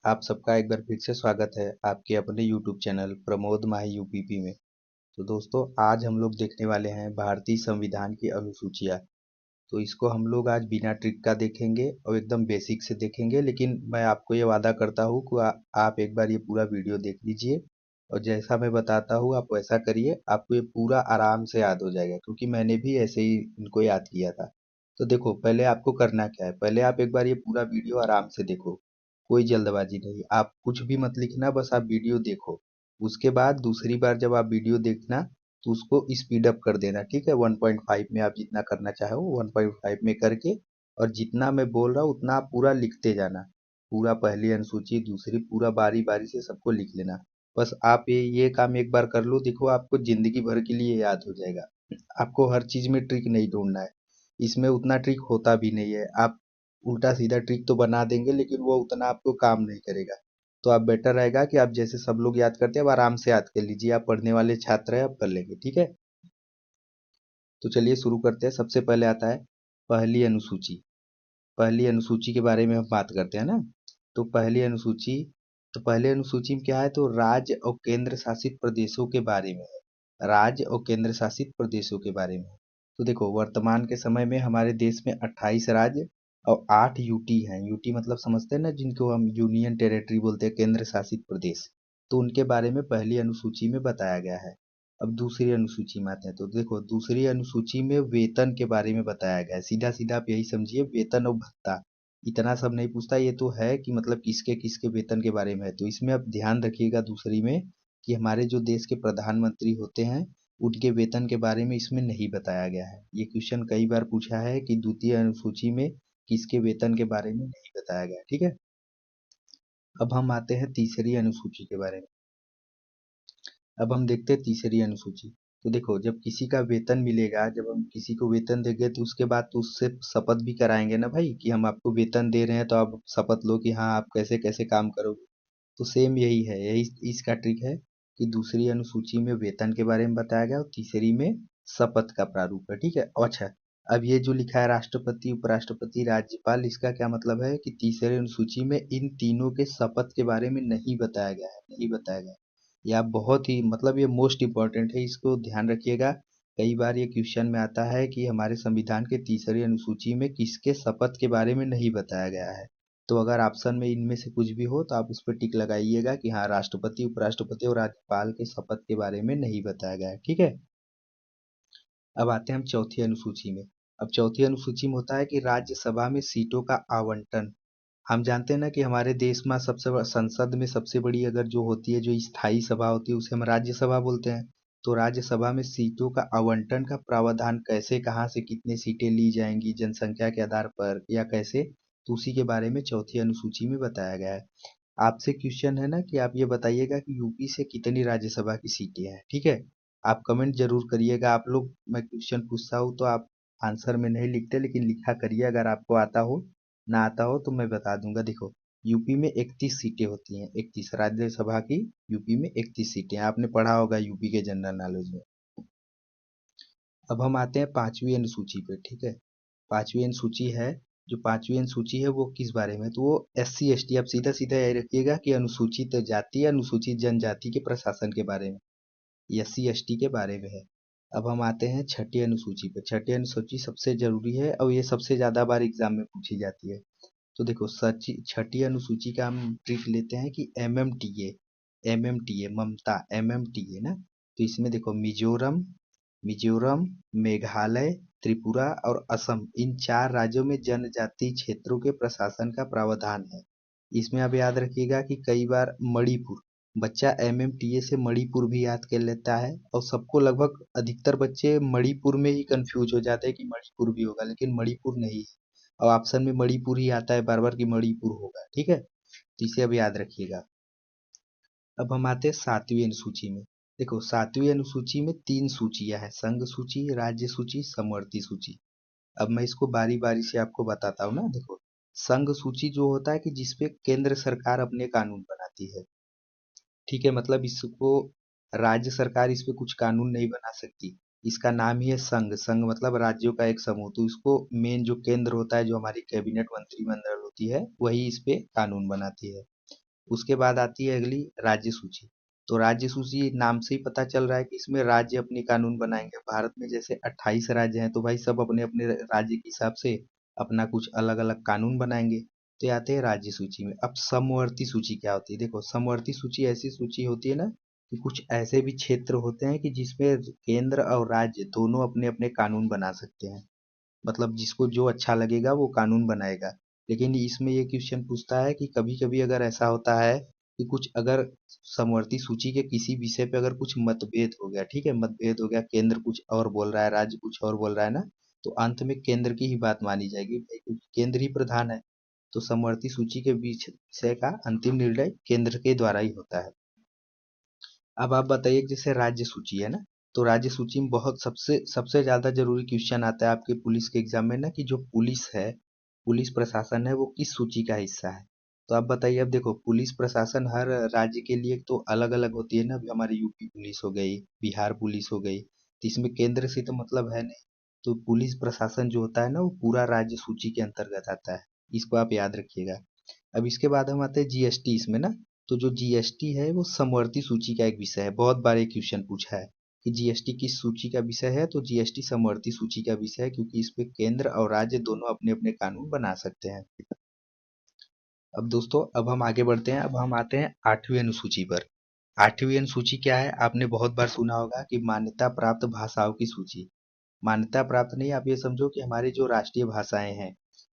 आप सबका एक बार फिर से स्वागत है आपके अपने YouTube चैनल प्रमोद माही यूपीपी में। तो दोस्तों, आज हम लोग देखने वाले हैं भारतीय संविधान की अनुसूचियाँ। तो इसको हम लोग आज बिना ट्रिक का देखेंगे और एकदम बेसिक से देखेंगे, लेकिन मैं आपको ये वादा करता हूँ कि आप एक बार ये पूरा वीडियो देख लीजिए और जैसा मैं बताता हूँ आप वैसा करिए, आपको ये पूरा आराम से याद हो जाएगा, क्योंकि मैंने भी ऐसे ही इनको याद किया था। तो देखो, पहले आपको करना क्या है, पहले आप एक बार ये पूरा वीडियो आराम से देखो, कोई जल्दबाजी नहीं, आप कुछ भी मत लिखना, बस आप वीडियो देखो। उसके बाद दूसरी बार जब आप वीडियो देखना तो उसको स्पीड अप कर देना, ठीक है। 1.5 में आप जितना करना चाहो 1.5 में करके, और जितना मैं बोल रहा हूँ उतना आप पूरा लिखते जाना। पूरा पहली अनुसूची दूसरी पूरा बारी बारी से सबको लिख लेना। बस आप ये काम एक बार कर लो, देखो आपको जिंदगी भर के लिए याद हो जाएगा। आपको हर चीज में ट्रिक नहीं ढूंढना है, इसमें उतना ट्रिक होता भी नहीं है। आप उल्टा सीधा ट्रिक तो बना देंगे लेकिन वो उतना आपको काम नहीं करेगा। तो आप बेटर रहेगा कि आप जैसे सब लोग याद करते हैं अब आराम से याद कर लीजिए, आप पढ़ने वाले छात्र हैं, आप कर लेंगे, ठीक है। तो चलिए शुरू करते हैं। सबसे पहले आता है पहली अनुसूची। पहली अनुसूची के बारे में हम बात करते हैं ना। तो पहली अनुसूची में क्या है, तो राज्य और केंद्र शासित प्रदेशों के बारे में है। राज्य और केंद्र शासित प्रदेशों के बारे में है। तो देखो, वर्तमान के समय में हमारे देश में 28 राज्य और 8 यूटी हैं। यूटी मतलब समझते हैं ना, जिनको हम यूनियन टेरिटरी बोलते हैं, केंद्र शासित प्रदेश। तो उनके बारे में पहली अनुसूची में बताया गया है। अब दूसरी अनुसूची में आते हैं। तो देखो, दूसरी अनुसूची में वेतन के बारे में बताया गया है। सीधा सीधा आप यही समझिए, वेतन और भत्ता। इतना सब नहीं पूछता, ये तो है कि मतलब किसके किसके वेतन के बारे में है। तो इसमें आप ध्यान रखिएगा दूसरी में, कि हमारे जो देश के प्रधानमंत्री होते हैं उनके वेतन के बारे में इसमें नहीं बताया गया है। ये क्वेश्चन कई बार पूछा है कि द्वितीय अनुसूची में किसके वेतन के बारे में नहीं बताया गया, ठीक है। अब हम आते हैं तीसरी अनुसूची के बारे में। अब हम देखते हैं तीसरी अनुसूची। तो देखो, जब किसी का वेतन मिलेगा, जब हम किसी को वेतन देंगे तो उसके बाद तो उससे शपथ भी कराएंगे ना भाई, कि हम आपको वेतन दे रहे हैं तो आप शपथ लो कि हाँ आप कैसे कैसे काम करोगे। तो सेम यही है, यही इसका ट्रिक है कि दूसरी अनुसूची में वेतन के बारे में बताया गया और तीसरी में शपथ का प्रारूप है, ठीक है। अच्छा, अब ये जो लिखा है राष्ट्रपति उपराष्ट्रपति राज्यपाल, इसका क्या मतलब है कि तीसरी अनुसूची में इन तीनों के शपथ के बारे में नहीं बताया गया है, नहीं बताया गया है। या बहुत ही मतलब ये मोस्ट इम्पोर्टेंट है, इसको ध्यान रखिएगा। कई बार ये क्वेश्चन में आता है कि हमारे संविधान के तीसरी अनुसूची में किसके शपथ के बारे में नहीं बताया गया है। तो अगर ऑप्शन में इनमें से कुछ भी हो तो आप उस पर टिक लगाइएगा कि हाँ, राष्ट्रपति उपराष्ट्रपति और राज्यपाल के शपथ के बारे में नहीं बताया गया है, ठीक है। अब आते हैं हम चौथी अनुसूची में। अब चौथी अनुसूची में होता है कि राज्यसभा में सीटों का आवंटन। हम जानते हैं ना कि हमारे देश में संसद में सबसे बड़ी अगर जो होती है, जो स्थायी सभा होती है, उसे हम राज्यसभा बोलते हैं। तो राज्यसभा में सीटों का आवंटन का प्रावधान कैसे, कहाँ से कितनी सीटें ली जाएंगी, जनसंख्या के आधार पर या कैसे, तो उसी के बारे में चौथी अनुसूची में बताया गया है। आपसे क्वेश्चन है ना कि आप ये बताइएगा कि यूपी से कितनी राज्यसभा की सीटें हैं, ठीक है। आप कमेंट जरूर करिएगा। आप लोग, मैं क्वेश्चन पूछता हूँ तो आप आंसर में नहीं लिखते, लेकिन लिखा करिए अगर आपको आता हो। ना आता हो तो मैं बता दूंगा। देखो, यूपी में 31 सीटें होती हैं, 31 राज्यसभा की। यूपी में 31 सीटें, आपने पढ़ा होगा यूपी के जनरल नॉलेज में। अब हम आते हैं पांचवी अनुसूची पे, ठीक है। पांचवी अनुसूची है, जो पांचवी अनुसूची है वो किस बारे में, तो वो SC ST, आप सीधा सीधा यही रखिएगा कि अनुसूचित जाति अनुसूचित जनजाति के प्रशासन के बारे में, SC ST के बारे में है। अब हम आते हैं छठी अनुसूची पे। छठी अनुसूची सबसे जरूरी है और ये सबसे ज्यादा बार एग्जाम में पूछी जाती है। तो देखो, सची छठी अनुसूची का हम ट्रिक लेते हैं कि MMTA ममता, MMTA ना। तो इसमें देखो, मिजोरम मिजोरम मेघालय, त्रिपुरा और असम, इन चार राज्यों में जनजाति क्षेत्रों के प्रशासन का प्रावधान है। इसमें आप याद रखिएगा कि कई बार मणिपुर, बच्चा MMTA से मणिपुर भी याद कर लेता है, और सबको लगभग अधिकतर बच्चे मणिपुर में ही कंफ्यूज हो जाते हैं कि मणिपुर भी होगा, लेकिन मणिपुर नहीं है। और ऑप्शन में मणिपुर ही आता है बार बार कि मणिपुर होगा, ठीक है। तो इसे अब याद रखिएगा। अब हम आते हैं सातवीं अनुसूची में। देखो, सातवीं अनुसूची में 3 सूचियां हैं, संघ सूची, राज्य सूची, समवर्ती सूची। अब मैं इसको बारी बारी से आपको बताता हूँ ना। देखो, संघ सूची जो होता है कि जिसपे केंद्र सरकार अपने कानून बनाती है, ठीक है। मतलब इसको राज्य सरकार इस पे कुछ कानून नहीं बना सकती। इसका नाम ही है संघ। संघ मतलब राज्यों का एक समूह। तो इसको मेन जो केंद्र होता है, जो हमारी कैबिनेट मंत्रिमंडल होती है, वही इस पे कानून बनाती है। उसके बाद आती है अगली राज्य सूची। तो राज्य सूची नाम से ही पता चल रहा है कि इसमें राज्य अपने कानून बनाएंगे। भारत में जैसे 28 राज्य हैं, तो भाई सब अपने अपने राज्य के हिसाब से अपना कुछ अलग अलग कानून बनाएंगे। तो ये आते हैं राज्य सूची में। अब समवर्ती सूची क्या होती है? देखो, समवर्ती सूची ऐसी सूची होती है ना कि कुछ ऐसे भी क्षेत्र होते हैं कि जिसमें केंद्र और राज्य दोनों अपने अपने कानून बना सकते हैं। मतलब जिसको जो अच्छा लगेगा वो कानून बनाएगा। लेकिन इसमें ये क्वेश्चन पूछता है कि कभी कभी अगर ऐसा होता है कि कुछ अगर समवर्ती सूची के किसी विषय पे अगर कुछ मतभेद हो गया, ठीक है, मतभेद हो गया, केंद्र कुछ और बोल रहा है, राज्य कुछ और बोल रहा है ना, तो अंत में केंद्र की ही बात मानी जाएगी भाई, क्योंकि केंद्र ही प्रधान है। तो समवर्ती सूची के बीच विषय का अंतिम निर्णय केंद्र के द्वारा ही होता है। अब आप बताइए कि जैसे राज्य सूची है ना, तो राज्य सूची में बहुत सबसे सबसे ज्यादा जरूरी क्वेश्चन आता है आपके पुलिस के एग्जाम में ना, कि जो पुलिस है, पुलिस प्रशासन है, वो किस सूची का हिस्सा है। तो आप बताइए। अब देखो, पुलिस प्रशासन हर राज्य के लिए तो अलग अलग होती है ना। अभी हमारी यूपी पुलिस हो गई, बिहार पुलिस हो गई, तो इसमें केंद्र से तो मतलब है नहीं। तो पुलिस प्रशासन जो होता है ना, वो पूरा राज्य सूची के अंतर्गत आता है। इसको आप याद रखिएगा। अब इसके बाद हम आते हैं जीएसटी इसमें ना। तो जो जीएसटी है वो समवर्ती सूची का एक विषय है। बहुत बार ये क्वेश्चन पूछा है कि जीएसटी किस सूची का विषय है, तो जीएसटी समवर्ती सूची का विषय है, क्योंकि इसमें केंद्र और राज्य दोनों अपने अपने कानून बना सकते हैं। अब दोस्तों, अब हम आगे बढ़ते हैं। अब हम आते हैं 8वीं अनुसूची पर। 8वीं अनुसूची क्या है? आपने बहुत बार सुना होगा कि मान्यता प्राप्त भाषाओं की सूची। मान्यता प्राप्त नहीं, आप ये समझो कि हमारी जो राष्ट्रीय भाषाएं हैं,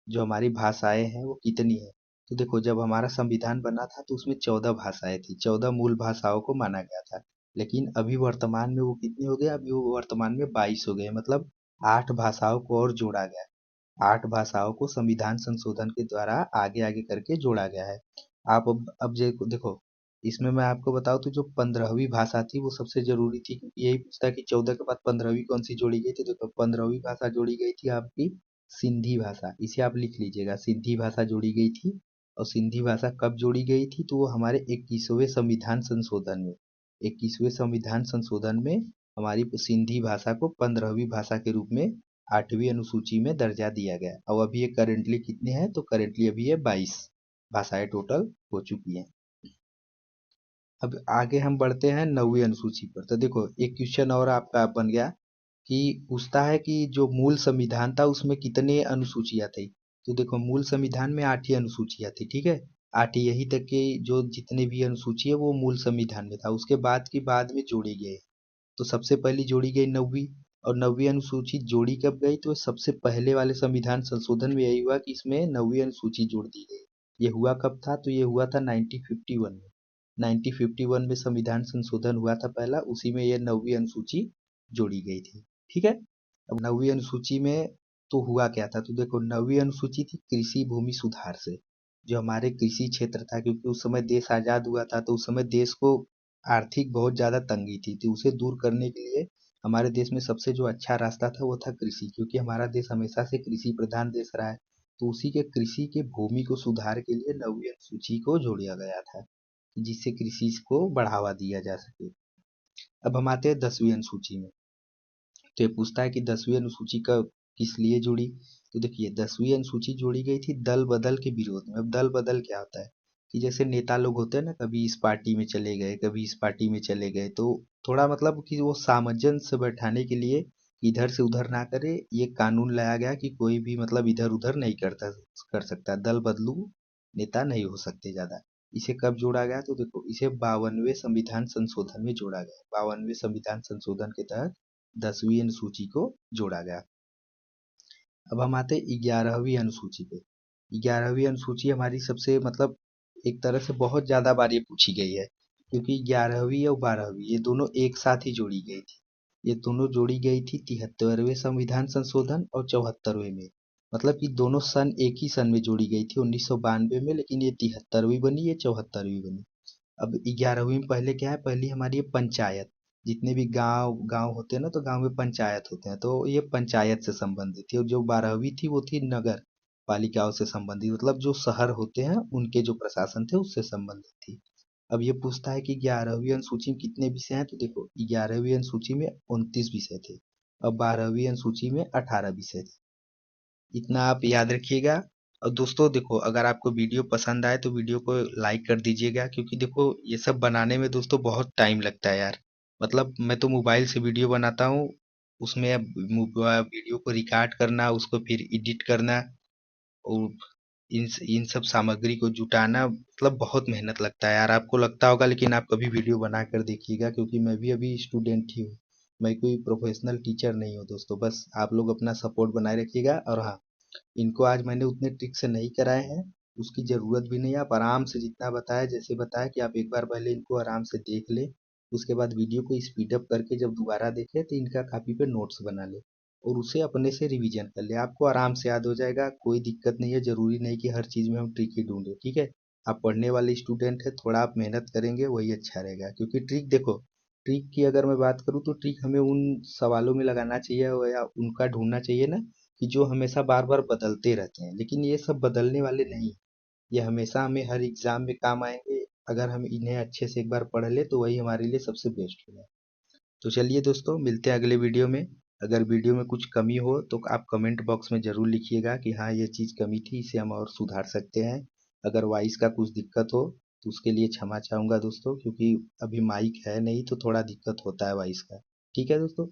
जो हमारी भाषाएं हैं वो कितनी है। तो देखो, जब हमारा संविधान बना था तो उसमें 14 भाषाएं थी, 14 मूल भाषाओं को माना गया था। लेकिन अभी वर्तमान में वो कितनी हो गई? अभी वो वर्तमान में 22 हो गए, मतलब 8 भाषाओं को और जोड़ा गया। 8 भाषाओं को संविधान संशोधन के द्वारा आगे आगे करके जोड़ा गया है। आप अब देखो, इसमें मैं आपको बताऊं तो जो 15वीं भाषा थी वो सबसे जरूरी थी, क्योंकि यही पूछता है कि 14 के बाद 15वीं कौन सी जोड़ी गई थी। तो 15वीं भाषा जोड़ी गई थी आपकी सिंधी भाषा। इसे आप लिख लीजिएगा, सिंधी भाषा जोड़ी गई थी। और सिंधी भाषा कब जोड़ी गई थी? तो वो हमारे 21वें संविधान संशोधन में, 21वें संविधान संशोधन में हमारी सिंधी भाषा को 15वीं भाषा के रूप में 8वीं अनुसूची में दर्जा दिया गया। और अभी ये करेंटली कितने हैं? तो करेंटली अभी ये 22 भाषाएं टोटल हो चुकी हैं। अब आगे हम बढ़ते हैं 9वीं अनुसूची पर। तो देखो, एक क्वेश्चन और आपका बन गया कि पूछता है कि जो मूल संविधान था उसमें कितने अनुसूचियां थी। तो देखो, मूल संविधान में 8 ही अनुसूचियां थी, ठीक है। 8 ही, यही तक कि जो जितने भी अनुसूची है वो मूल संविधान में था। उसके बाद की बाद में जोड़ी गए। तो सबसे पहली जोड़ी गई 9वीं। और 9वीं अनुसूची जोड़ी कब गई? तो सबसे पहले वाले संविधान संशोधन में यही हुआ कि इसमें 9वीं अनुसूची जोड़ दी गई। ये हुआ कब था? तो ये हुआ था 1951 में। 1951 में संविधान संशोधन हुआ था पहला, उसी में ये 9वीं अनुसूची जोड़ी गई थी, ठीक है। अब 9वीं अनुसूची में तो हुआ क्या था? तो देखो, 9वीं अनुसूची थी कृषि भूमि सुधार से। जो हमारे कृषि क्षेत्र था, क्योंकि उस समय देश आजाद हुआ था, तो उस समय देश को आर्थिक बहुत ज्यादा तंगी थी, तो उसे दूर करने के लिए हमारे देश में सबसे जो अच्छा रास्ता था वो था कृषि, क्योंकि हमारा देश हमेशा से कृषि प्रधान देश रहा है। तो उसी के कृषि के भूमि को सुधार के लिए 9वीं अनुसूची को जोड़ा गया था, जिससे कृषि को बढ़ावा दिया जा सके। अब हम आते हैं 10वीं अनुसूची में। तो ये पूछता है कि 10वीं अनुसूची का किस लिए जुड़ी। तो देखिए, 10वीं अनुसूची जोड़ी गई थी दल बदल के विरोध में। अब दल बदल क्या होता है? कि जैसे नेता लोग होते हैं ना, कभी इस पार्टी में चले गए, कभी इस पार्टी में चले गए, तो थोड़ा मतलब कि वो सामंजस्य बैठाने के लिए इधर से उधर ना करे, ये कानून लाया गया कि कोई भी मतलब इधर उधर नहीं कर सकता, दल बदलू नेता नहीं हो सकते ज्यादा। इसे कब जोड़ा गया? तो देखो, इसे 52वें संविधान संशोधन में जोड़ा गया। 52वें संविधान संशोधन के तहत 10वीं अनुसूची को जोड़ा गया। अब हम आते हैं 11वीं अनुसूची पे। 11वीं अनुसूची हमारी सबसे मतलब एक तरह से बहुत ज्यादा बार ये पूछी गई है, क्योंकि 11वीं और 12वीं ये दोनों एक साथ ही जोड़ी गई थी। ये दोनों जोड़ी गई थी 73वें संविधान संशोधन और 74वें में। मतलब कि दोनों सन एक ही सन में जोड़ी गई थी 1992 में, लेकिन ये 73वीं बनी, ये 74वीं बनी। अब 11वीं में पहले क्या है? पहली हमारी ये पंचायत, जितने भी गांव गांव होते हैं ना, तो गांव में पंचायत होते हैं, तो ये पंचायत से संबंधित थी। और जो 12वीं थी वो थी नगर पालिकाओं से संबंधित, मतलब जो शहर होते हैं उनके जो प्रशासन थे उससे संबंधित थी। अब ये पूछता है कि 11वीं अनुसूची में कितने विषय हैं। तो देखो, 11वीं अनुसूची में 29 विषय थे। अब 12वीं अनुसूची में 18 विषय थे। इतना आप याद रखिएगा। और दोस्तों देखो, अगर आपको वीडियो पसंद आए तो वीडियो को लाइक कर दीजिएगा, क्योंकि देखो ये सब बनाने में दोस्तों बहुत टाइम लगता है यार। मतलब मैं तो मोबाइल से वीडियो बनाता हूँ, उसमें अब वीडियो को रिकॉर्ड करना, उसको फिर एडिट करना, और इन सब सामग्री को जुटाना, मतलब बहुत मेहनत लगता है यार। आपको लगता होगा, लेकिन आप कभी वीडियो बना कर देखिएगा, क्योंकि मैं भी अभी स्टूडेंट ही हूँ। मैं कोई प्रोफेशनल टीचर नहीं हूँ दोस्तों। बस आप लोग अपना सपोर्ट बनाए रखिएगा। और हाँ, इनको आज मैंने उतने ट्रिक से नहीं कराए हैं, उसकी ज़रूरत भी नहीं है। आप आराम से जितना बताया, जैसे बताया कि आप एक बार पहले इनको आराम से देख लें, उसके बाद वीडियो को स्पीड अप करके जब दोबारा देखें तो इनका कॉपी पे नोट्स बना लें और उसे अपने से रिवीजन कर लें। आपको आराम से याद हो जाएगा, कोई दिक्कत नहीं है। ज़रूरी नहीं कि हर चीज़ में हम ट्रिक ही ढूंढें, ठीक है। आप पढ़ने वाले स्टूडेंट हैं, थोड़ा आप मेहनत करेंगे वही अच्छा रहेगा। क्योंकि ट्रिक देखो, ट्रिक की अगर मैं बात करूँ तो ट्रिक हमें उन सवालों में लगाना चाहिए या उनका ढूंढना चाहिए ना, कि जो हमेशा बार बार बदलते रहते हैं। लेकिन ये सब बदलने वाले नहीं, ये हमेशा हमें हर एग्जाम में काम आएंगे। अगर हम इन्हें अच्छे से एक बार पढ़ ले तो वही हमारे लिए सबसे बेस्ट होगा। तो चलिए दोस्तों, मिलते हैं अगले वीडियो में। अगर वीडियो में कुछ कमी हो तो आप कमेंट बॉक्स में ज़रूर लिखिएगा कि हाँ ये चीज़ कमी थी, इसे हम और सुधार सकते हैं। अगर वॉइस का कुछ दिक्कत हो तो उसके लिए क्षमा चाहूँगा दोस्तों, क्योंकि अभी माइक है नहीं तो थोड़ा दिक्कत होता है वॉइस का। ठीक है दोस्तों।